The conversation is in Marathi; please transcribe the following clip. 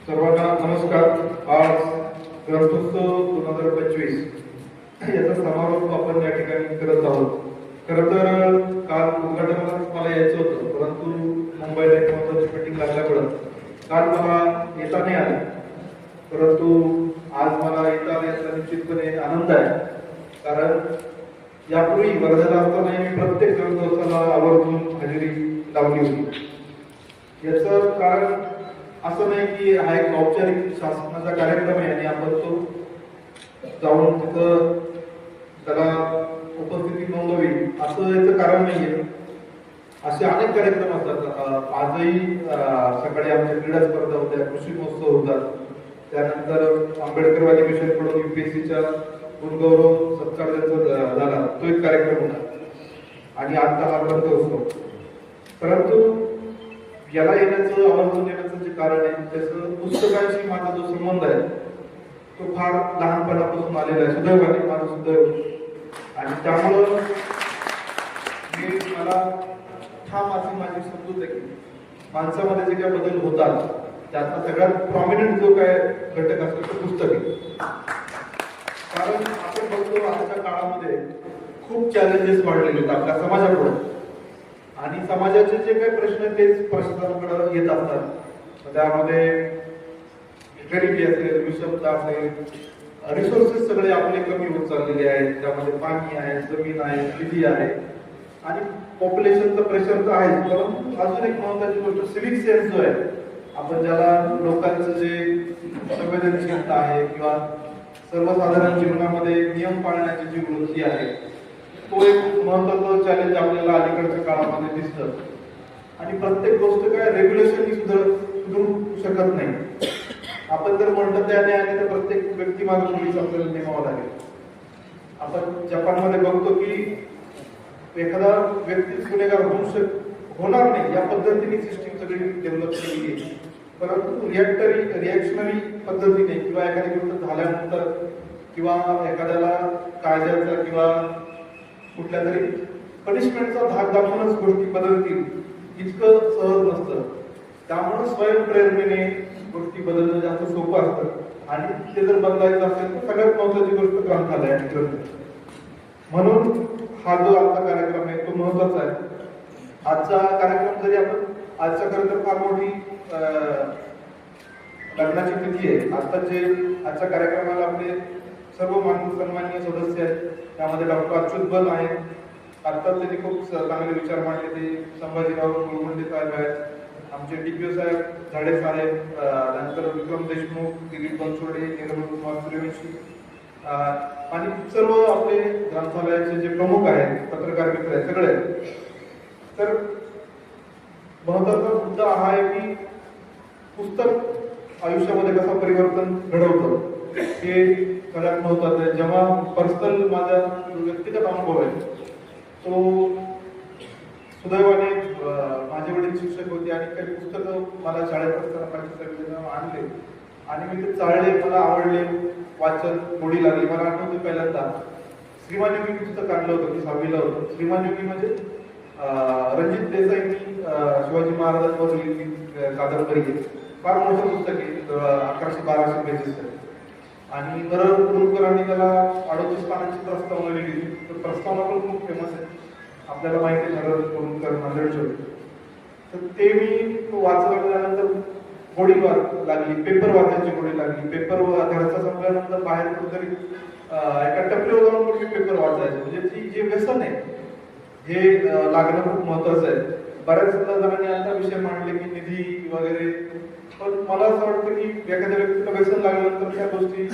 सर्वांना नमस्कार. आज ग्रंथोत्सव 2025 याचा समारोप आपण या ठिकाणी करत आहोत. खरं तर काल उद्घाटनालाच मला यायचं होतं, परंतु मुंबईला एक महत्वाची मीटिंग लागल्यामुळं काल मला येता नाही आलं. परंतु आज मला येता आल्याचा निश्चितपणे आनंद आहे, कारण यापूर्वी वर्ध्याला असताना मी प्रत्येक ग्रंथोत्सवाला आवर्जून हजेरी लावली होती. याचं कारण असं नाही की हा एक औपचारिक शासनाचा कार्यक्रम आहे आणि आपण तो जाऊन तिथं त्याला उपस्थिती नोंदवी असं याचं कारण नाहीये. असे अनेक कार्यक्रम असतात. आजही सकाळी आमच्या क्रीडा स्पर्धा होत्या, कृषी महोत्सव होता, त्यानंतर आंबेडकर अधिवेशन कडून UPSCच्या गुणगौरव सत्कार ज्यांचा झाला तो एक कार्यक्रम होता आणि आता हा ग्रंथोत्सव. परंतु याला येण्याचं आवर्जून येण्याचं जे कारण आहे त्याचं पुस्तकांशी माझा जो संबंध आहे तो फार लहानपणापासून आलेला आहे, सुदैवाने माझा सुदैव. आणि त्यामुळं मला ठाम अशी माझी समजूत आहे की माणसामध्ये जे काही बदल होतात त्याचा सगळ्यात प्रॉमिनंट जो काय घटक असतो तो पुस्तक आहे. कारण आपण बघतो आजच्या काळामध्ये खूप चॅलेंजेस वाढलेले आहेत आपल्या समाजापुढे आणि समाजाचे जे काही प्रश्न आहेत तेच प्रशासनाकडे येत असतात. त्यामध्ये गरिबी असेल, विषमता असेल, रिसोर्सेस सगळे आपले कमी होत चाललेले आहेत. त्यामध्ये पाणी आहे, जमीन आहे, निधी आहे आणि पॉप्युलेशनचं प्रेशर तर आहे. परंतु अजून एक महत्वाची गोष्ट सिव्हिक सेन्स जो आहे, आपण ज्याला लोकांचं जे संवेदनशीलता आहे किंवा सर्वसाधारण जीवनामध्ये नियम पाळण्याची जी वृत्ती आहे तो एक महत्वाचं चॅलेंज आपल्याला अलीकडच्या काळामध्ये दिसतं. आणि प्रत्येक गोष्ट काय रेग्युलेशननी सुधारू शकत नाही. आपण जर म्हणतो त्याने आणि तर प्रत्येक व्यक्ती मागे पोलीस आपल्याला नेमावं लागेल. आपण जपानमध्ये बघतो की एखादा व्यक्ती गुन्हेगार होणार नाही या पद्धतीने सिस्टीम सगळी डेव्हलप केली आहे. परंतु रिॲक्शनरी पद्धतीने किंवा एखादी गोष्ट झाल्यानंतर किंवा एखाद्याला कायद्याचा किंवा कुठल्या तरी पनिशमेंटचा धाक दाखवूनच गोष्टी बदलतील इतकं सहज नसतं. त्यामुळे स्वयंप्रेरणेने गोष्टी बदलणं जास्त सोपं असतं आणि ते जर बदलायचं असेल तर सगळ्यात महत्वाची गोष्ट ग्रंथालय आणि ग्रंथ. म्हणून हा जो आजचा कार्यक्रम आहे तो महत्वाचा आहे. आजचा कार्यक्रम जरी आपण आजच्या खरं तर फार मोठी लग्नाची तिथी आहे. आजच्या कार्यक्रमाला आपले सर्व सन्माननीय सदस्य आहेत. त्यामध्ये डॉक्टर अच्युत बल आहेत, आता त्यांनी खूप चांगले विचार मांडले. ते संभाजीराव गोळवंडे साहेब आहेत, आमचे DPO साहेब झाडे साहेब, नंतर विक्रम देशमुख, दिलीप बनसोडे, निर्मल कुमार सूर्यवंशी आणि सर्व आपले ग्रंथालयाचे जे प्रमुख आहेत, पत्रकार मित्र आहेत सगळे. तर महत्वाचा मुद्दा हा आहे की पुस्तक आयुष्यामध्ये कसं परिवर्तन घडवतं हे सगळ्यात महत्वाचं आहे. जेव्हा पर्सनल माझा व्यक्तिगत अनुभव आहे तो सुदैवाने माझे वडील शिक्षक होते आणि काही पुस्तकं मला शाळेत असताना आणले आणि मी ते चाळले, मला आवडले, वाचन गोडी लागली. मला आठवते पहिल्यांदा श्रीमान योगी पुस्तक आणलं होतं, मी 6वीला होतो. श्रीमान योगी म्हणजे रणजित देसाईंनी शिवाजी महाराजांवर लिहिलेली कादंबरी आहे. फार मोठं पुस्तक आहे, 1100-1200 पेजेस आहे. आणि नरहर कुरुंकरांनी त्याला 38 पानांची प्रस्तावना लिहिली. तर प्रस्तावना पण खूप फेमस आहे, आपल्याला माहिती आहे नरहर कुरुंकर नांदेडचे. तर ते मी वाचल्यानंतर गोडी लागली, पेपर वाचायची गोडी लागली. पेपर घरचा संपल्यानंतर बाहेर कुठेतरी एका टपरीवर जाऊन मी पेपर वाचायचे. म्हणजे ती जे व्यसन आहे हे लागणं खूप महत्वाचं आहे. बऱ्याच जणांनी आता विषय मांडले की निधी वगैरे, पण मला असं वाटतं की एखाद्या व्यक्तीला व्यसन लागल्यानंतर त्या गोष्टी